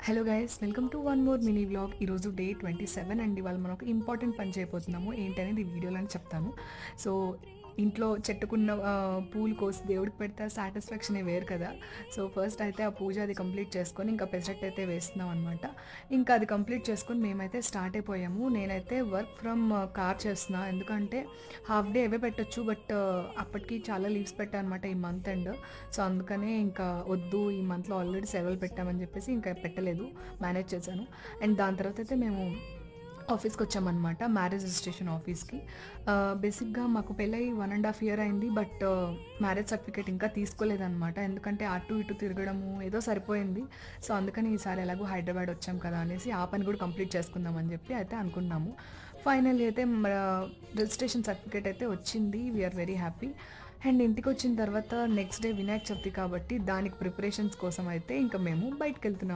Hello guys, welcome to one more mini vlog. ఈరోజు day 27 అండి. వాళ్ళు మనం ఒక ఇంపార్టెంట్ పని చేయబోతున్నాము. ఏంటనేది ఈ వీడియోలో చెప్తాను. సో ఇంట్లో చెట్టుకున్న పూలు కోసి దేవుడికి పెడితే సాటిస్ఫాక్షనే వేరు కదా. సో ఫస్ట్ అయితే ఆ పూజ అది కంప్లీట్ చేసుకొని ఇంకా పెసరట్టు అయితే వేస్తున్నాం అనమాట. ఇంకా అది కంప్లీట్ చేసుకొని మేమైతే స్టార్ట్ అయిపోయాము. నేనైతే వర్క్ ఫ్రమ్ కార్ చేస్తున్నా, ఎందుకంటే హాఫ్ డే అవే పెట్టొచ్చు, బట్ అప్పటికి చాలా లీవ్స్ పెట్టా అనమాట ఈ మంత్ ఎండ్. సో అందుకనే ఇంకా వద్దు, ఈ మంత్లో ఆల్రెడీ సెలవులు పెట్టామని చెప్పేసి ఇంకా పెట్టలేదు, మేనేజ్ చేశాను. అండ్ దాని తర్వాత అయితే మేము ఆఫీస్కి వచ్చామన్నమాట, మ్యారేజ్ రిజిస్ట్రేషన్ ఆఫీస్కి. బేసిక్గా మాకు పెళ్ళై 1.5 year అయింది, బట్ మ్యారేజ్ సర్టిఫికేట్ ఇంకా తీసుకోలేదన్నమాట. ఎందుకంటే అటు ఇటు తిరగడము ఏదో సరిపోయింది. సో అందుకని ఈసారి ఎలాగో హైదరాబాద్ వచ్చాం కదా అనేసి ఆ పని కూడా కంప్లీట్ చేసుకుందాం అని చెప్పి అయితే అనుకున్నాము. ఫైనల్లీ అయితే రిజిస్ట్రేషన్ సర్టిఫికేట్ అయితే వచ్చింది. We are very happy. అండ్ ఇంటికి వచ్చిన తర్వాత నెక్స్ట్ డే వినాయక చవితి కాబట్టి దానికి ప్రిపరేషన్స్ కోసం అయితే ఇంకా మేము బయటకు వెళ్తున్నాం.